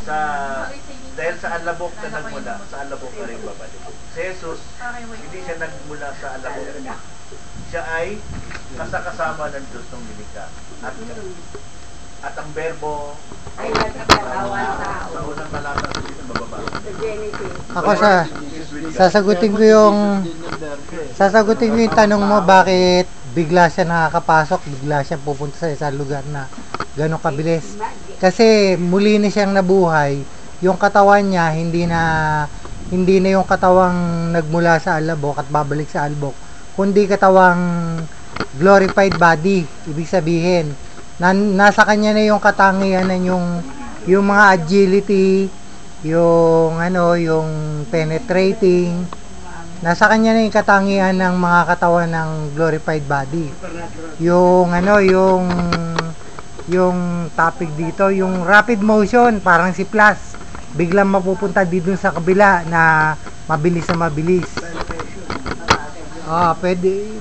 sa dahil sa alabok na nagmula, sa alabok na rin babalik. Si Jesus, hindi siya nagmula sa alabok. Siya ay kasama ng Diyos nung nilikha. At ang verbo ay nagkakatawan tao. Sa unang talata sa dito bababa. Sa Genesis. Ako sasagutin ko yung tanong mo, bakit bigla siya nakakapasok, bigla siya pupunta sa isang lugar na gano'ng kabilis. Kasi muli na siyang nabuhay, yung katawan niya hindi na yung katawang nagmula sa alabok at babalik sa albok, kundi katawang glorified body. Ibig sabihin, nasa kanya na yung katangian na yung mga agility, yung penetrating, nasa kanya na yung katangian ng mga katawan ng glorified body. Yung topic dito, yung rapid motion, parang si Plus, biglang mapupunta dito sa kabila na mabilis na mabilis.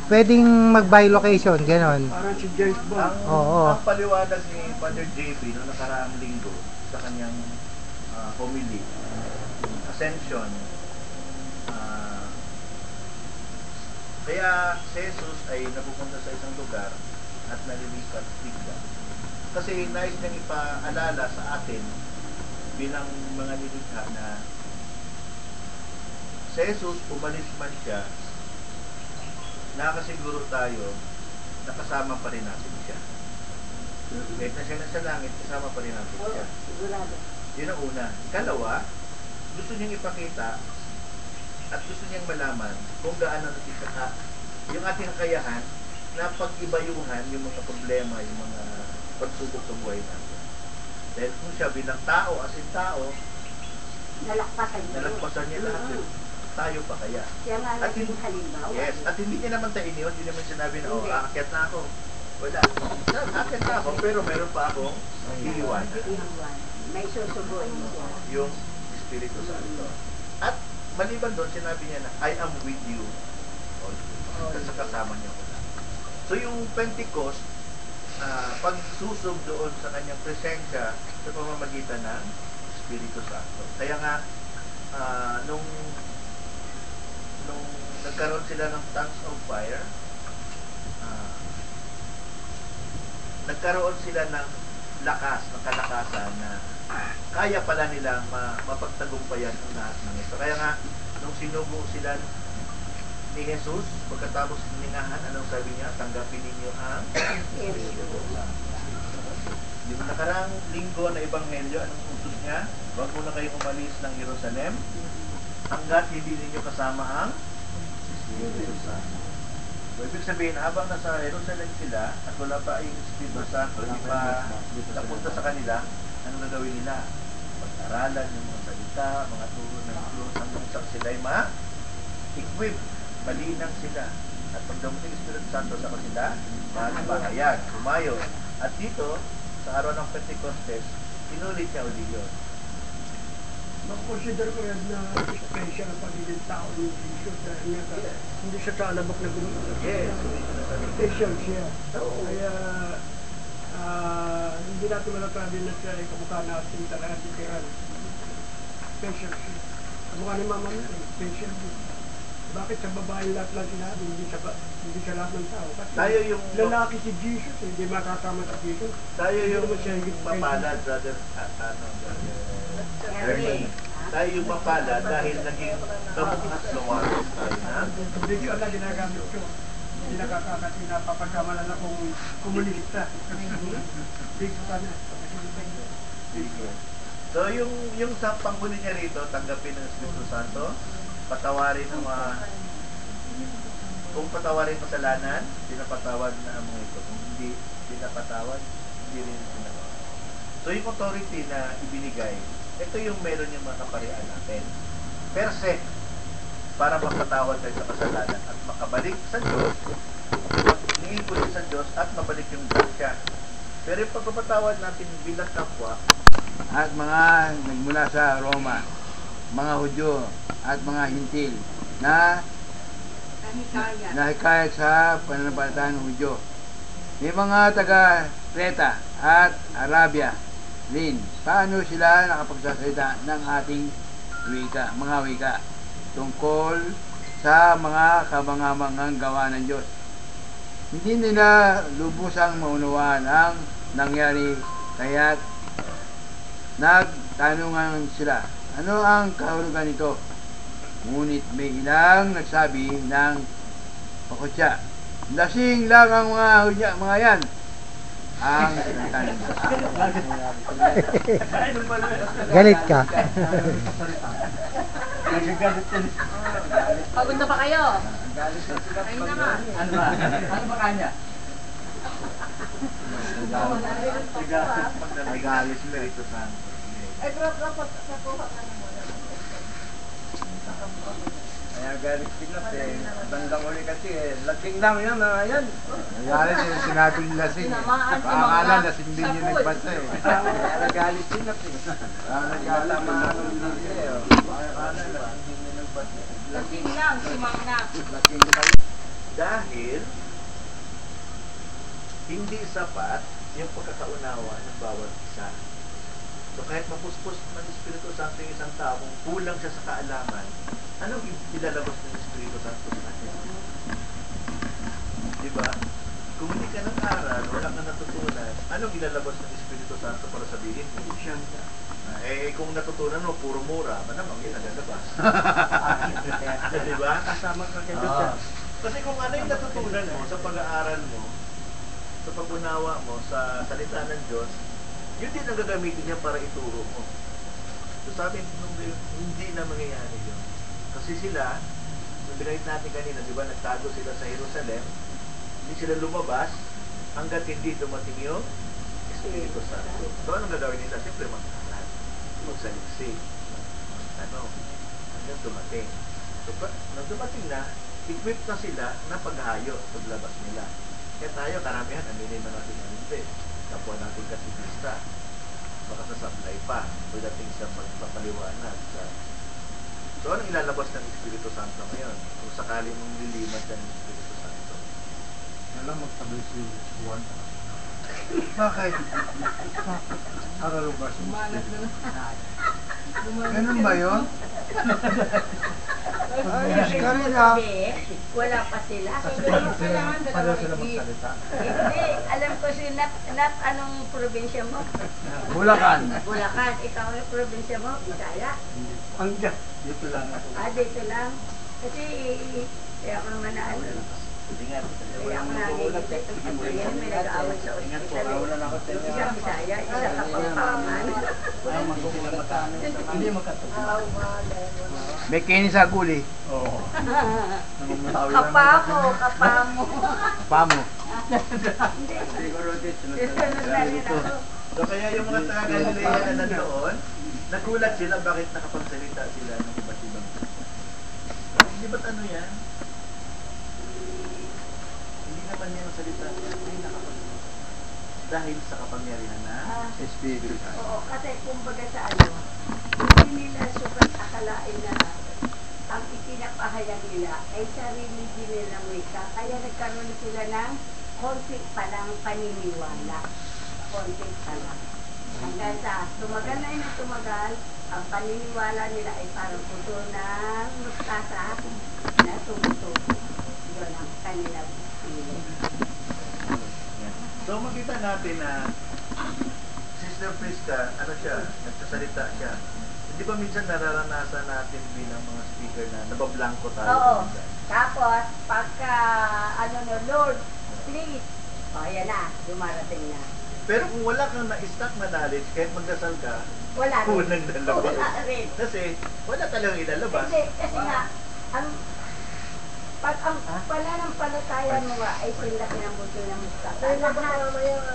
Pwedeng mag-bilocation, ganon. Parang si James Bond. Ang paliwanag ni Father JB noong nakaraang linggo sa kanyang homily, Ascension, kaya si Jesus ay napupunta sa isang lugar at nalilipat bigla. Kasi nais niyang ipaalala sa atin bilang mga nilikha na si Jesus, umalis man siya, nakasiguro tayo, nakasama pa rin natin siya. Kahit na siya nasa langit, kasama pa rin natin siya. Yun ang una. Ikalawa, gusto niyang ipakita at gusto niyang malaman kung gaano natin yung ating kakayahan na pag-ibayuhan yung mga problema, yung mga pagsubok sa buhay natin. Dahil kung siya bilang tao, as in tao, nalagpasan niya lahat yun. Tayo pa kaya? At hindi, yes, at hindi niya naman tayo yun, hindi naman sinabi na, aakyat na ako. Wala. Aakyat na ako, pero meron pa akong iiwanan. May susubuin siya. Yung Espiritu Santo. At maliban doon, sinabi niya na, I am with you always. Kasama niya ko na. So yung Pentecost, pagsusog doon sa kanyang presensya sa pamamagitan ng Espiritu Santo. Kaya nga, nung nagkaroon sila ng tongues of fire, nagkaroon sila ng lakas, ng kalakasan na kaya pala nilang mapagtagumpayan ang lahat ng ito. Kaya nga, nung sinubo sila ni Jesus, pagkatapos hiningahan, anong sabi niya? Tanggapin ninyo ang Espiritu Santo. Yung nakarang linggo na ebanghelyo, anong utos niya? Huwag muna kayong umalis ng Jerusalem hanggat hindi ninyo kasama ang Espiritu Santo. So, ibig sabihin, habang nasa Jerusalem sila at wala pa yung Espiritu Santo, hindi pa napunta sa kanila, ano gagawin nila? Pag-aralan yung mga salita, mga turo ng Diyos, hanggang sa sila'y ma-equip, malinang sila. At pag dumating yung Espiritu Santo sa kanila, mahayag, sumayo. At dito, sa araw ng Pentecostes, inulit niya uli yun. Makonsider ko yan na special ang pagiging tao ni Jesus dahil nga hindi siya sa alabok na gulo. Yes. Special siya. Kaya hindi natin malatabi na siya ay kamukha natin talaga si Kiran. Special siya. Kamukha ni Mama na special din. Bakit sa babae lahat lang sinabi, hindi sa lahat ng tao? Kasi tayo yung lalaki si Jesus, hindi makasama si Jesus. Tayo yung mapalad, brother, Ernie. Tayo yung mapalad dahil naging kamukas lumakas tayo na. Hindi ko lang ginagamit ko. Hindi nakakakati na papagkamalan akong komunista. Big pa na. So yung sa panghuli niya rito, tanggapin ng Espiritu Santo, patawarin ang mga kung patawarin kasalanan, pinapatawad na ang mga ito. Kung hindi pinapatawad, hindi rin pinatawad. So yung authority na ibinigay, ito yung meron yung mga kaparian natin. Per se, para mapatawad tayo sa kasalanan at makabalik sa Diyos, mag-iipulit sa Diyos at mabalik yung grasya. Pero yung pagpapatawad natin bilang kapwa at mga nagmula sa Roma, mga Hudyo at mga Hintil na nahikayat sa pananampalatayang Hudyo. May mga taga Creta at Arabia Lin, paano sila nakapagsasalita ng ating mga wika tungkol sa mga kabangamangang gawa ng Diyos? Hindi nila lubusang maunawaan ang nangyari, kaya't nagtanungan sila, ano ang kahulugan nito? Ngunit may ilang nagsabi ng pakutya, lasing lang ang mga yan. Ang tanong. Galit ka. Pagod na pa kayo? Kain na nga. Ano ba kanya? Nagalis Espiritu Santo. Ay, bro, nakuha ka na muna. Kaya galit sila bandang uli kasi lasing lang yan mga yan. Nagalit yung sinabing lasing. Tinamaan si Paakala Mangga lasing din sa yung pool. nagbasa eh. Kaya nagalit sila Nagalit tamaan ng video. Paakala lasing din yung nagbasa. Lasing lang si Mangga. Lasing kayo. Dahil hindi sapat yung pagkakaunawa ng bawat isa. So kahit mapuspos ng Espiritu Santo yung isang tao, kung kulang siya sa kaalaman, anong ilalabas ng Espiritu Santo sa kanya? Diba? Kung hindi ka nag-aral, wala ka natutunan, anong ilalabas ng Espiritu Santo para sabihin mo? Kung natutunan mo, puro mura, manamang yun ang lalabas. Diba? Kasama ka kayo Oo. dyan. Kasi kung ano yung natutunan mo sa pag-aaral mo, sa pag-unawa mo sa salita ng Diyos, yun din ang gagamitin niya para ituro mo. So sabi nung hindi na mangyayari yun. Kasi sila, nung binayit natin kanina, di ba, nagtago sila sa Jerusalem, hindi sila lumabas hanggat hindi dumating yung Espiritu Santo. So anong gagawin nila? Siyempre mag-aral, magsaliksik, hanggang dumating. So nung dumating na, equipped na sila na paghayo sa paglabas nila. Kaya tayo, karamihan, aminin na natin ang hindi. Kapwa natin kasigista. Baka sasablay pa pagdating sa pagpapaliwanag. So, anong ilalabas ng Espiritu Santo ngayon? Kung sakali mong lilimat ng Espiritu Santo. Alam magtabi si Juan. Bakit? Aralubas. Ganun ba yun? Wala pa sila. Pareho sila magsalita. Hindi, alam ko si Nat, anong probinsya mo? Bulacan. Bulacan. Ikaw ang probinsya mo? Bisaya? Ang dyan. Dito lang ako. Dito lang. Kasi, kaya ako naman na ano. Ingat. Kaya ako nagigit sa itong pagkayan. May nag-aaway sa ospital. Wala na ako sa inyo. Isang Bisaya, isa Kapampangan. Ay, magkukulang hindi makatulog. May kini sa guli. Oo. Kapamo, kapamo. Pamo. Siguro dito. Susunod na rin ako. So, kaya yung mga taga-Galilea na nandoon, nagulat sila bakit nakapagsalita sila ng iba't ibang hindi ba't ano yan? Hindi naman yan ang salita niya. Ay, nakapagsalita. Dahil sa kapangyarihan na Espiritu Santo. Oo, kasi kumbaga sa ano, hindi nila sukat akalain na ang itinapahayag nila ay sarili din nilang wika. Kaya nagkaroon sila ng konti pa lang paniniwala. Konti pa lang. Hanggang sa tumagal na yun tumagal, ang paniniwala nila ay parang puto ng mustasa na tumutubo. Yun ang kanilang feeling. So makita natin na Sister Prisca, ano siya, nagsasalita siya. Hindi ba minsan nararanasan natin bilang mga speaker na nabablanko tayo? Oo. minsan? Tapos, pagka, ano no, Lord, please. O, yan na, dumarating na. Pero kung wala kang na-stack na knowledge, kahit magdasal ka, Wala rin. kulang lalabas. Wala rin. Kasi wala talagang ilalabas. Hindi, kasi nga, pag ang pananampalataya mo nga ay sila pinambuto ng mustasa.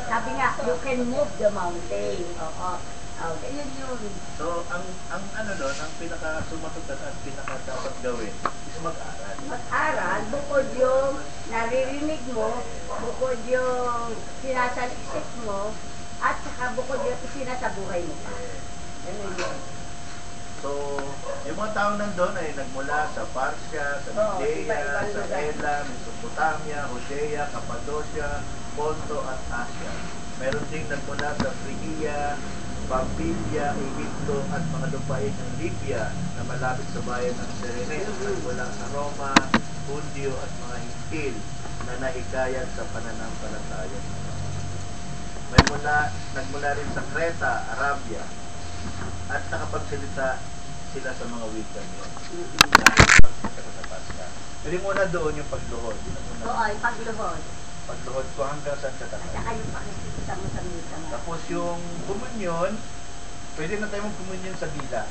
Sabi nga, you can move the mountain. Oo. Okay, yun. So, ang ano doon, ang pinaka-sumatutan at pinaka-dapat gawin is mag-aral. Mag-aral, bukod yung naririnig mo, bukod yung sinasaliksik mo, at saka bukod yung isinasabuhay mo pa. Ganun yun. So, yung mga tao nandun ay nagmula sa Parsia, sa Oo, Judea, iba-ibang sa lugar. Elam, Mesopotamia, Judea, Cappadocia, Ponto at Asia. Meron ding nagmula sa Phrygia, Pampilya, Egipto at mga lupain ng Libya na malapit sa bayan ng Cyrene at mula sa Roma, Hundio at mga Hintil na nahikayat sa pananampalataya. Nagmula rin sa Creta, Arabia at nakapagsalita sila sa mga wika niyo. Pwede muna doon yung pagluhod. Oo, yung pagluhod. Pagluhod ko hanggang saan At katatay. saka yung pakikita mo sa misa mo. Tapos yung komunyon, pwede na tayo mag-komunyon sa dila.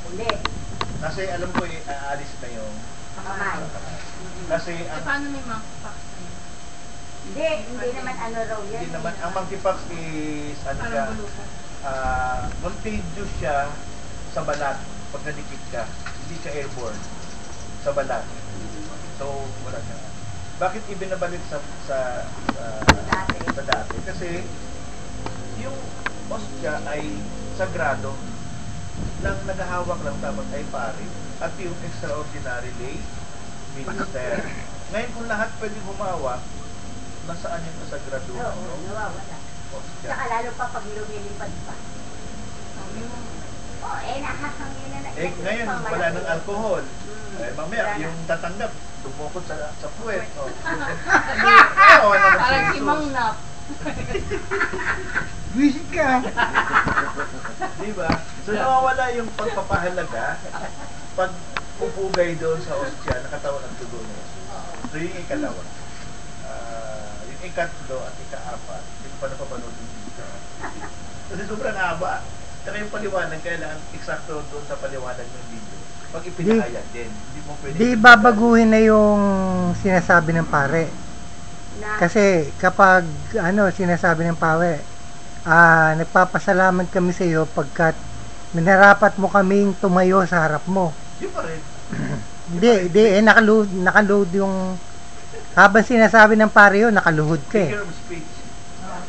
Hindi. Kasi alam ko, aalis na yung Kamay. kasi Eh, paano may monkeypox na yun? Hindi naman ano raw yan. hindi naman, ang monkeypox is, ano siya, Parang bulukan. contagious siya sa balat pag nadikit ka. Hindi siya airborne sa balat. So, wala siya. Bakit ibinabalik sa dati? Kasi yung ostya ay sagrado lang naghahawak lang dapat ay pari at yung extraordinary lay minister. Ngayon kung lahat pwedeng humawak, nasaan yung kasagraduhan Oo, ng nawawala. ostya? Saka lalo pa pag lumilipad pa. Oo, nakakangin na. Ngayon, wala ng alcohol. Mamaya, yung tatanggap, dumukot sa puwet. Parang si Mang Nap. Visit ka. Diba? So, nawawala yung pagpapahalaga pag pupugay doon sa ostya, nakatawan ang dugo niya. So, yung ikalawa. Yung ikatlo at ikaapat, hindi ko pa napapanood yung video. Kasi sobrang haba. Saka yung paliwanag, kailangan eksakto doon sa paliwanag ng video. Pag ipinahayag din, hindi mo pwede. Di babaguhin na yung sinasabi ng pare. Kasi kapag sinasabi ng pare, nagpapasalamat kami sa iyo pagkat minarapat mo kaming tumayo sa harap mo. Yun pa rin. Hindi, nakaload yung habang sinasabi ng pare yun, nakaluhod ka eh. Figure of speech.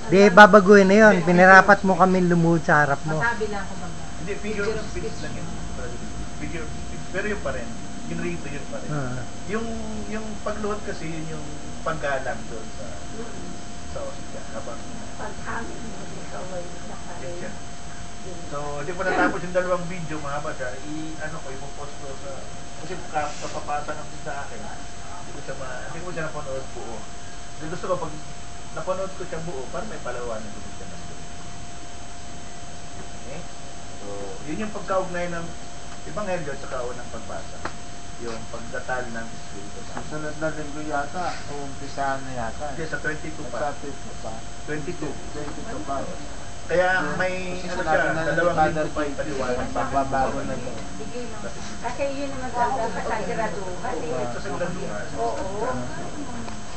Di babaguhin na yun, binarapat mo kaming lumuhod sa harap mo. Masabi lang ako baga. Hindi, figure of speech lang yun. Figure of speech. Pero yun pa rin. Yung rito yun pa rin. Yung pagluhod kasi yun yung paggalang doon sa ostya. Habang Paghamit mo, ikaw ay nakarin. so, hindi pa natapos yung dalawang video, mahaba siya. Ipopost ko sa... Kasi kapapasa ng sa akin. Hindi ko siya napanood buo. Gusto ko pag napanood ko siya buo, para may palawanan ko siya ng buo. Okay? So, yun yung pagkaugnay ng Ebanghelyo at saka unang pagbasa. Yung pagdatal ng Espiritu Santo. Susunod na linggo yata, o umpisahan na yata. Kasi sa 22 pa. Sa 22 pa. Kaya may Kasi ano sinabi siya, na dalawang ng linggo pa yung paliwanag. Magbabago na yun. Kasi yun naman talaga kasagraduhan eh. Ito sa graduhan. Oo.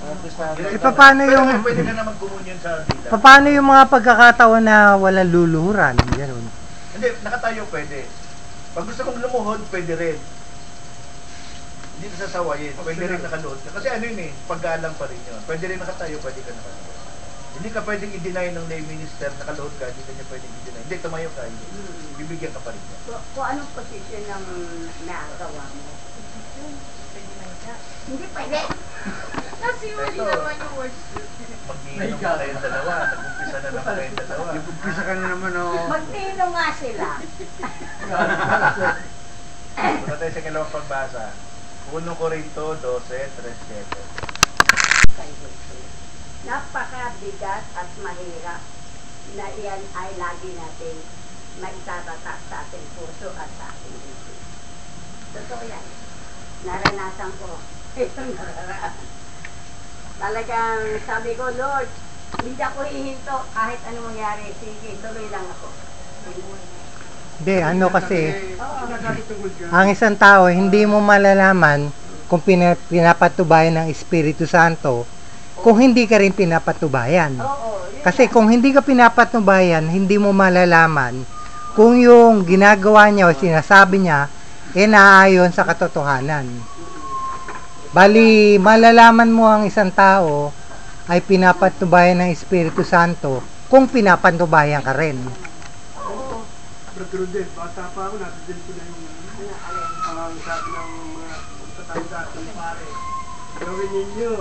Umpisahan na. Paano yung Pwede ka na mag-communion sa dila. paano yung mga pagkakataon na walang luluhuran? Ganun. Hindi, nakatayo pwede. Pag gusto kong lumuhod, pwede rin. Hindi na sasawayin. Pwede rin nakaluhod ka. Kasi ano yun eh, paggalang pa rin yun. Pwede rin nakatayo, pwede ka nakaluhod. Hindi ka pwedeng i-deny ng lay minister, nakaluhod ka, hindi ka niya pwedeng i-deny. Hindi, tumayo ka, hindi. Bibigyan ka pa rin niya. Kung anong posisyon ng nagawa mo? Pwede na ika. Hindi pwede. Kasi huli naman yung words. Mag-iinom na kayong dalawa, nag-umpisa na naman kayong dalawa. Umpisa ka na naman, oh. Magtino nga sila. Punta tayo sa ikalawang pagbasa. 1 Corinto 12:37. Napakabigat at mahirap na iyan ay lagi natin maitatatak sa ating puso at sa ating isip. Totoo yan. Naranasan ko. Itong nararaan. Talagang sabi ko, Lord, hindi ako hihinto kahit ano mangyari. Sige, tuloy lang ako. Hindi, ano kasi, Nagalit tungkol dyan. ang isang tao, hindi mo malalaman kung pinapatubayan ng Espiritu Santo kung hindi ka rin pinapatubayan. Oo, yun Kasi yan. kung hindi ka pinapatubayan, hindi mo malalaman kung yung ginagawa niya o sinasabi niya naayon sa katotohanan. Bali, malalaman mo ang isang tao ay pinapatubayan ng Espiritu Santo kung pinapatubayan ka rin. Oo. Brother Rodel, bata pa ako, natidil ko na yung ang sabi ng mga tatanda ng pare. Gawin ninyo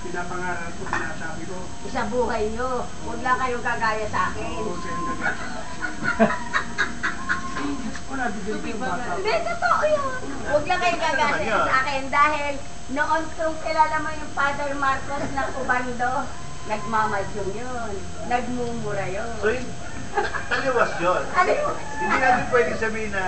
pinapangaral ko, sinasabi ko. Sa buhay nyo. Huwag lang kayo gagaya sa akin. Oo, kaya wala, bigyan ko yung bata. Hindi, totoo yun. Huwag lang kayo gagaya sa akin dahil noon kung kilala mo yung Father Marcos ng Ubando, nagmamadyong yun. Nagmumura yun. So, taliwas yun. Hindi natin pwede sabihin na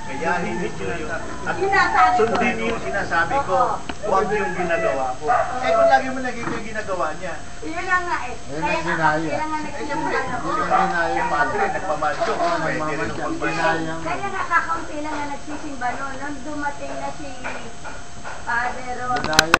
kayahin ninyo yun. At Sinasabi ko. sundin yung sinasabi ko. Oo. Huwag yung ginagawa ko. Eh kung lagi mo nakita yung ginagawa niya. Yun lang nga eh. Yan Kaya ang nga, ginaya. kaya nga nagsisimula ako. Yan ang ginaya. Yung padre, nagmamadyo. Oo, Pwede rin nagmamadyo. magbayo. Kaya nga kakaunti lang nga nagsisimba noon. Nung dumating na si Father Ron, Ginaya